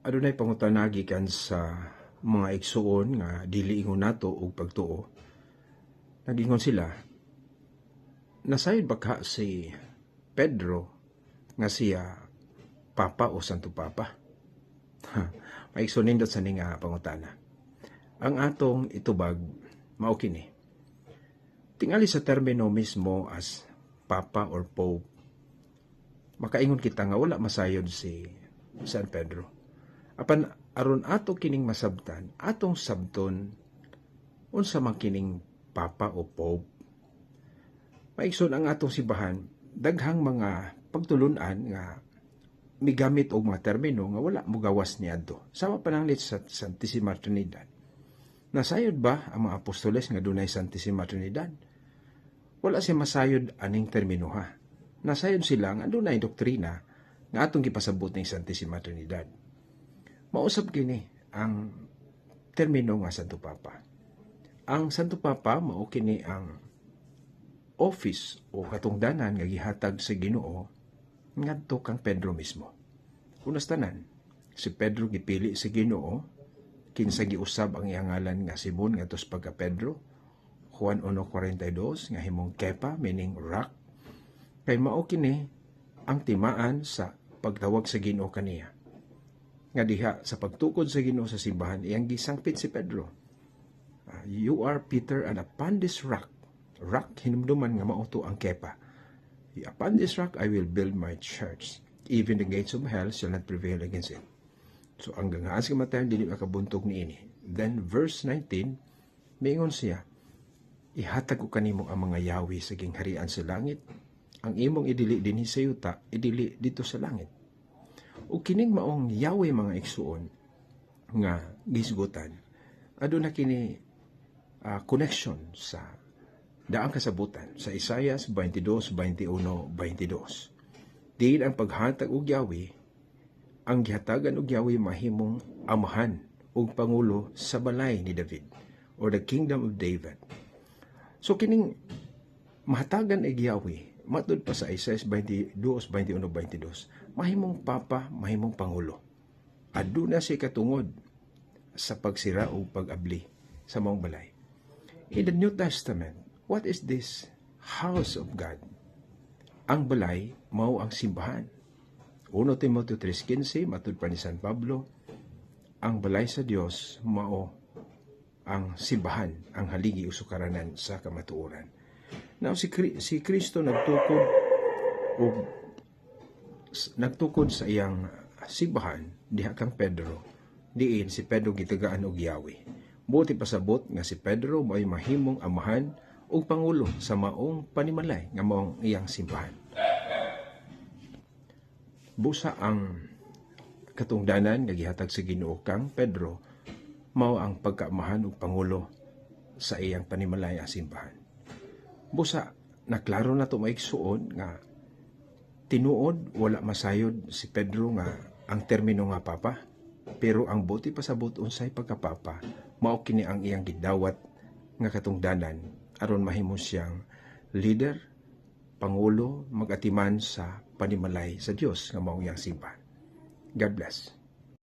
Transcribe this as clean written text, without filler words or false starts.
Adunay pangutana gikan sa mga igsuon nga dili ingon nato og pagtuo. Nagingon sila, nasayod baka si Pedro nga siya Papa o Santo Papa? Maigsuon nindot sa ning pangutana. Ang atong itubag mao kini. Tingali sa termino mismo as Papa or Pope, makaingon kita nga wala masayod si San Pedro. Apan aron ato kining masabtan, atong sabton unsa man kining Papa o Pope. Maigsoon ang atong sibahan, daghang mga pagtulunan nga migamit og mga termino nga wala mo gawas niadto. Sama pananglit sa Santissima Trinidad. Nasayod ba ang mga apostoles nga dunay Santissima Trinidad? Wala siya masayod aning termino ha. Nasayod sila nga dunay doktrina nga atong gipasabot ning Santissima Trinidad. Mausab kini ang termino nga Santo Papa. Ang Santo Papa mao kini ang office o katungdanan nga gihatag sa Ginoo ngadto kang Pedro mismo. Unas tanan, si Pedro gipili sa Ginoo kinsa giusab ang iyang ngalan nga Simon ngadto sa pagka Pedro. Juan 1:42 nga himong Kepa meaning rock. Kay mao kini ang timaan sa pagtawag sa Ginoo kaniya. Nga diha sa pagtukod sa Ginoo sa simbahan iyang gisangpit si Pedro. You are Peter, and upon this rock hinumduman nga mao to ang Kepa. Upon this rock I will build my church. Even the gates of hell shall not prevail against it. So ang gangaas kamatayon dili makabuntog niini. Then verse 19 miingon siya, ihatag ko kanimo ang mga yawi sa gingharian sa langit. Ang imong idili dinhi sa yuta, idili dito sa langit. O kining maong yawi mga igsuon nga gisgutan, aduna kini connection sa daang kasabutan sa Isaias 22:21-22. Diin ang paghatag og yawi, ang gihatagan og yawi mahimong amahan ug pangulo sa balay ni David or the kingdom of David. So kining mahatagan og yawi matud pa sa Isaias 22:21-22, mahimong papa, mahimong pangulo. Aduna si katungod sa pagsira o pag-abli sa maong balay. In the New Testament, what is this house of God? Ang balay mao ang simbahan. 1 Timoteo 3:15 matud pa ni San Pablo, ang balay sa Dios mao ang simbahan, ang haligi usukaranan sa kamatuoran. Now si Kristo nagtukod sa iyang simbahan diha kang Pedro. Diin si Pedro gitagaan og yawi. Buti pasabot nga si Pedro may mahimong amahan ug pangulo sa maong panimalay nga maong iyang simbahan. Busa ang katungdanan nga gihatag sa Ginoo kang Pedro mao ang pagkaamahan ug pangulo sa iyang panimalay nga simbahan. Busa naklaro na to maigsuon nga tinuod wala masayod si Pedro nga ang termino nga papa, pero ang buti pasabot unsay pagkapapa mao kini ang iyang gidawat nga katungdanan aron mahimo siyang leader, pangulo, mag-atiman sa panimalay sa Dios nga mao iyang simbahan. God bless.